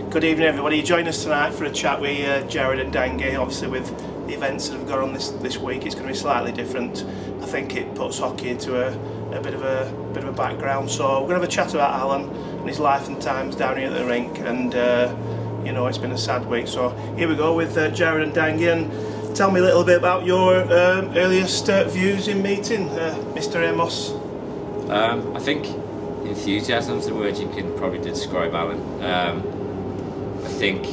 Good evening, everybody. You join us tonight for a chat with Jared and Dangy. Obviously, with the events that have gone on this week, it's going to be slightly different. I think it puts hockey into a bit of a background. So we're going to have a chat about Alan and his life and times down here at the rink. And it's been a sad week. So here we go with Jared and Dangy. And tell me a little bit about your earliest views in meeting Mr. Amos. I think enthusiasm's the word you can probably describe Alan. I think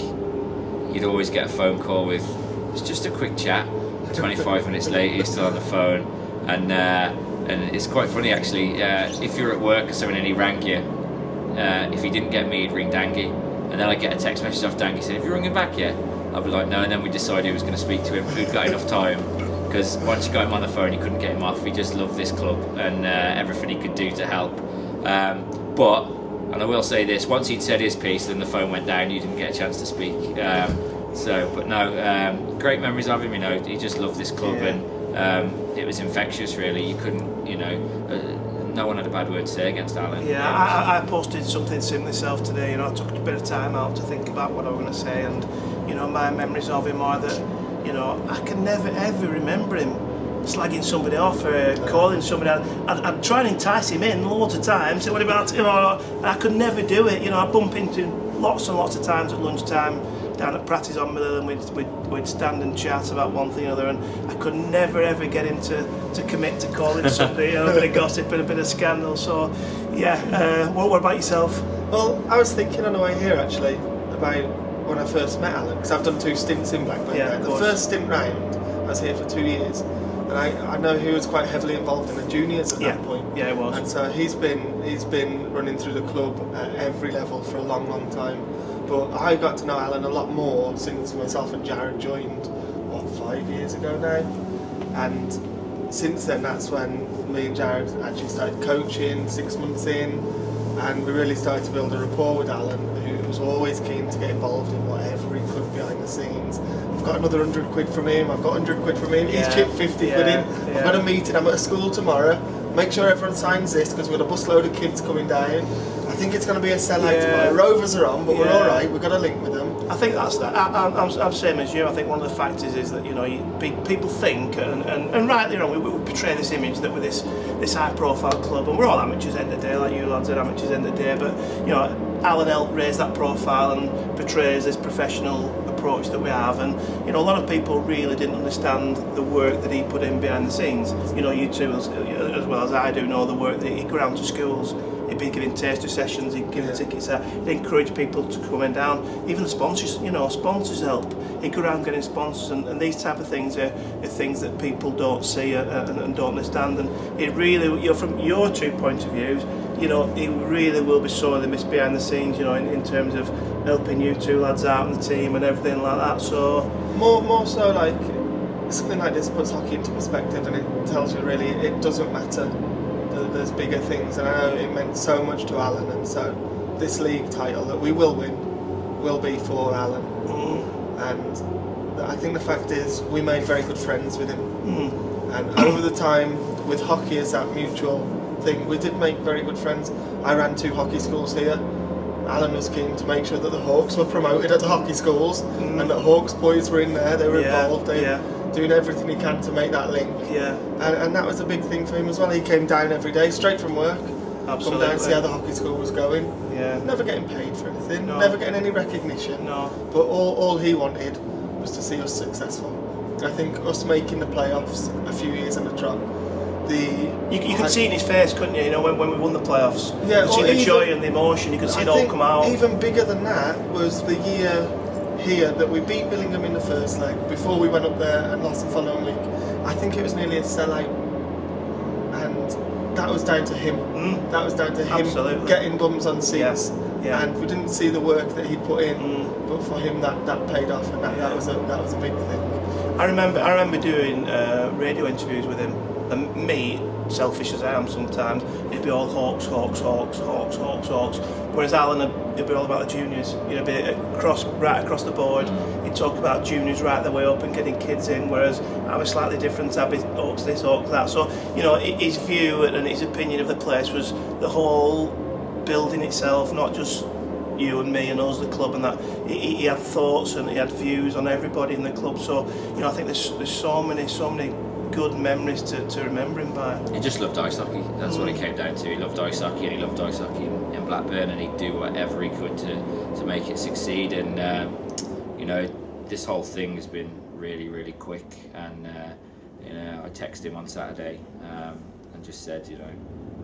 you'd always get a phone call with it's just a quick chat. 25 minutes later, you're still on the phone, and it's quite funny actually. If you're at work or something and he rang you, if he didn't get me, he'd ring Dangy, and then I'd get a text message off Dangy saying, "Have you rung him back yet?" I'd be like, "No," and then we decided who was going to speak to him, who'd got enough time, because once you got him on the phone, you couldn't get him off. He just loved this club and everything he could do to help. And I will say this, once he'd said his piece, then the phone went down, you didn't get a chance to speak. Great memories of him, he just loved this club, and it was infectious really. You couldn't, no one had a bad word to say against Alan. Yeah, I posted something similar myself today. I took a bit of time out to think about what I was going to say, and my memories of him are that, I can never ever remember him slagging somebody off or calling somebody out. I'd try and entice him in loads of times. Say, what about, I could never do it. I bump into him lots and lots of times at lunchtime down at Pratty's on Miller, and we'd stand and chat about one thing or another, and I could never ever get him to commit to calling somebody, a bit of gossip and a bit of scandal. So, what about yourself? Well, I was thinking on the way here actually about when I first met Alan, because I've done 2 stints in Blackburn. Yeah, the first stint round, I was here for 2 years. And I know he was quite heavily involved in the juniors at that point. Yeah, he was. And so he's been running through the club at every level for a long, long time. But I got to know Alan a lot more since myself and Jared joined, 5 years ago now. And since then, that's when me and Jared actually started coaching 6 months in, and we really started to build a rapport with Alan, who was always keen to get involved in whatever he could behind the scenes. I've got another 100 quid from him, I've got 100 quid from him, he's chipped 50 quid in. I've got a meeting, I'm at a school tomorrow, make sure everyone signs this because we've got a busload of kids coming down. I think it's going to be a sellout tomorrow. Rovers are on, but we're alright, we've got a link with them. I think I'm same as you. I think one of the factors is that people think and rightly we portray this image that we're this high profile club, and we're all amateurs end of the day, like you lads are amateurs end of the day, but Alan helped raise that profile and portrays this professional approach that we have, and a lot of people really didn't understand the work that he put in behind the scenes. You two as well as I do know the work that he'd go around to schools. He'd be giving taster sessions, he'd give tickets out, he'd encourage people to come in down, even the sponsors, sponsors help. He'd go around getting sponsors, and these type of things are things that people don't see and don't understand, and it really, from your 2 points of views, he really will be sorely missed behind the scenes, in terms of helping you two lads out in the team and everything like that. So more so, like, something like this puts hockey into perspective, and it tells you really it doesn't matter. There's bigger things, and I know it meant so much to Alan, and so this league title that we will win will be for Alan. And I think the fact is we made very good friends with him, and over the time with hockey as that mutual thing, we did make very good friends. I ran 2 hockey schools here. Alan was keen to make sure that the Hawks were promoted at the hockey schools, and that Hawks boys were in there, they were involved, doing everything he can to make that link. And that was a big thing for him as well. He came down every day, straight from work, come down to see how the hockey school was going. Never getting paid for anything, never getting any recognition. But all he wanted was to see us successful. I think us making the playoffs a few years in a trot, you could see it in his face, couldn't you? When we won the playoffs, you could see the joy and the emotion. You could see it all come out. Even bigger than that was the year here that we beat Billingham in the first leg before we went up there and lost the following week. I think it was nearly a sellout, and that was down to him. That was down to him getting bums on seats. And we didn't see the work that he'd put in, but for him that paid off, and that was a big thing. I remember doing radio interviews with him, and me, selfish as I am sometimes, it'd be all Hawks. Whereas Alan, it'd be all about the juniors. It'd be right across the board. He'd talk about juniors right the way up and getting kids in. Whereas I was slightly different. I'd be Hawks this, Hawks that. So his view and his opinion of the place was the whole building itself, not just you and me and us, the club, and that he had thoughts and he had views on everybody in the club. So I think there's so many good memories to remember him by. He just loved ice hockey. That's what it came down to. He loved ice hockey, and he loved ice hockey in Blackburn, and he'd do whatever he could to make it succeed. And this whole thing has been really, really quick. And I texted him on Saturday and just said,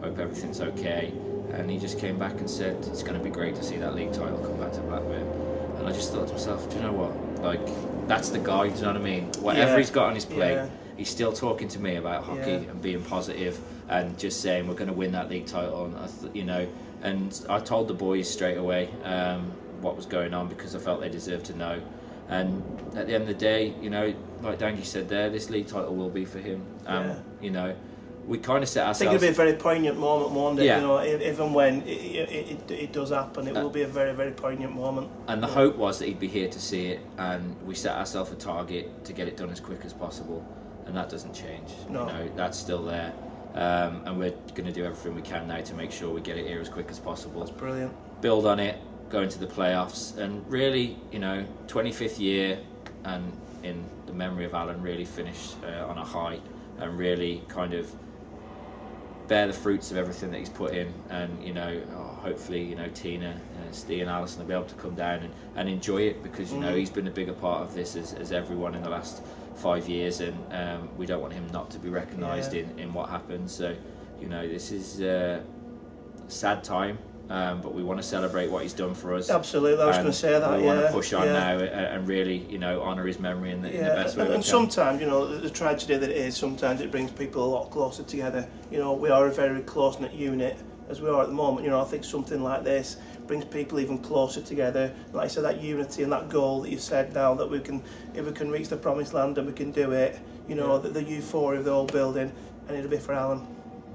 hope everything's okay. And he just came back and said it's going to be great to see that league title come back to Blackburn. And I just thought to myself, do you know what? Like, that's the guy. Do you know what I mean? Whatever he's got on his plate. He's still talking to me about hockey and being positive and just saying we're going to win that league title. And and I told the boys straight away what was going on, because I felt they deserved to know. And at the end of the day, like Dangy said there, this league title will be for him. We kind of set ourselves. I think it'll be a very poignant moment one day. If and when it does happen, it will be a very, very poignant moment. And the hope was that he'd be here to see it, and we set ourselves a target to get it done as quick as possible. And that doesn't change. No. That's still there, and we're going to do everything we can now to make sure we get it here as quick as possible. That's brilliant. Build on it, go into the playoffs, and really, 25th year, and in the memory of Alan, really finish on a high, and really kind of bear the fruits of everything that he's put in. And hopefully, Tina, Steve, and Alison will be able to come down and enjoy it, because he's been a bigger part of this as everyone in the last 5 years, and we don't want him not to be recognised in what happens. So this is a sad time, but we want to celebrate what he's done for us. Absolutely, I was going to say that. We want to push on now and really honour his memory in the best way we can. And sometimes the tragedy that it is, sometimes it brings people a lot closer together. We are a very close-knit unit, as we are at the moment. I think something like this brings people even closer together. Like I said, that unity and that goal that you said now, that if we can reach the promised land and we can do it, the euphoria of the whole building, and it'll be for Alan.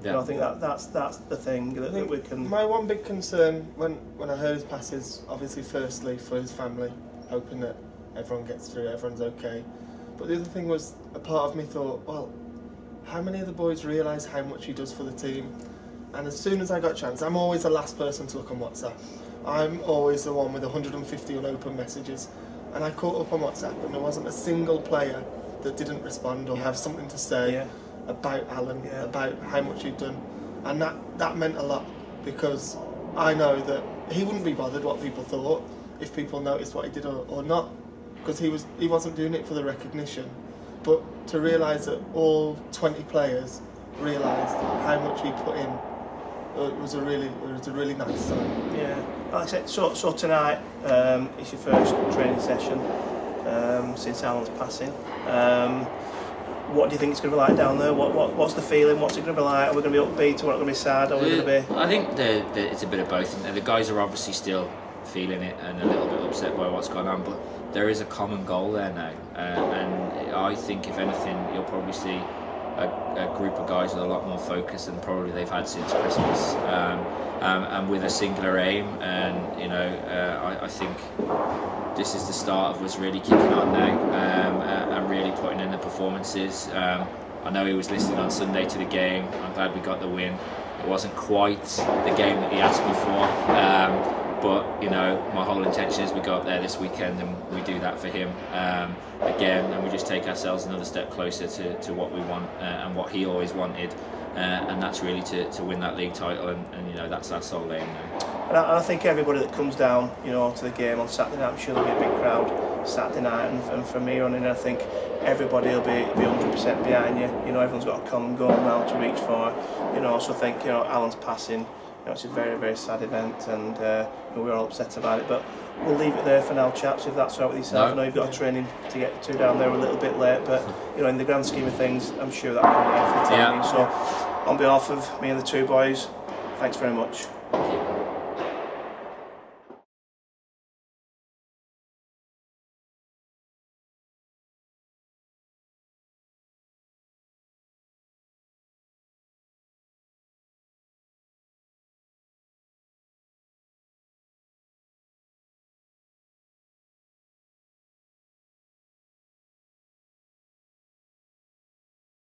I think that's the thing that we can. My one big concern when I heard his passes, obviously, firstly for his family, hoping that everyone gets through, everyone's okay. But the other thing was, a part of me thought, well, how many of the boys realise how much he does for the team? And as soon as I got a chance, I'm always the last person to look on WhatsApp. I'm always the one with 150 unopened messages. And I caught up on WhatsApp, and there wasn't a single player that didn't respond or have something to say about Alan, about how much he'd done. And that meant a lot, because I know that he wouldn't be bothered what people thought, if people noticed what he did or not, because he wasn't doing it for the recognition. But to realise that all 20 players realised how much he put in, it was a really nice sign. Yeah, like I said, so tonight is your first training session since Alan's passing. What do you think it's going to be like down there? What's the feeling? What's it going to be like? Are we going to be upbeat, or are we going to be sad? Or are we going to be? I think it's a bit of both. The guys are obviously still feeling it and a little bit upset by what's gone on, but there is a common goal there now, and I think if anything, you'll probably see a group of guys with a lot more focus than probably they've had since Christmas, and with a singular aim. And I think this is the start of us really kicking on now, and really putting in the performances. I know he was listening on Sunday to the game. I'm glad we got the win. It wasn't quite the game that he asked me for, but my whole intention is we go up there this weekend and we do that for him again, and we just take ourselves another step closer to what we want and what he always wanted, and that's really to win that league title, and that's our sole aim now. And I think everybody that comes down, to the game on Saturday night, I'm sure there'll be a big crowd Saturday night, and from here on in, I think everybody will be 100% behind you. Everyone's got a common goal now to reach for. So I think Alan's passing. It's a very, very sad event, and we're all upset about it. But we'll leave it there for now, chaps, if that's all right with yourself. No. I know you've got a training to get to down there, a little bit late, but in the grand scheme of things, I'm sure that can be for the team. So on behalf of me and the two boys, thanks very much. Thank you.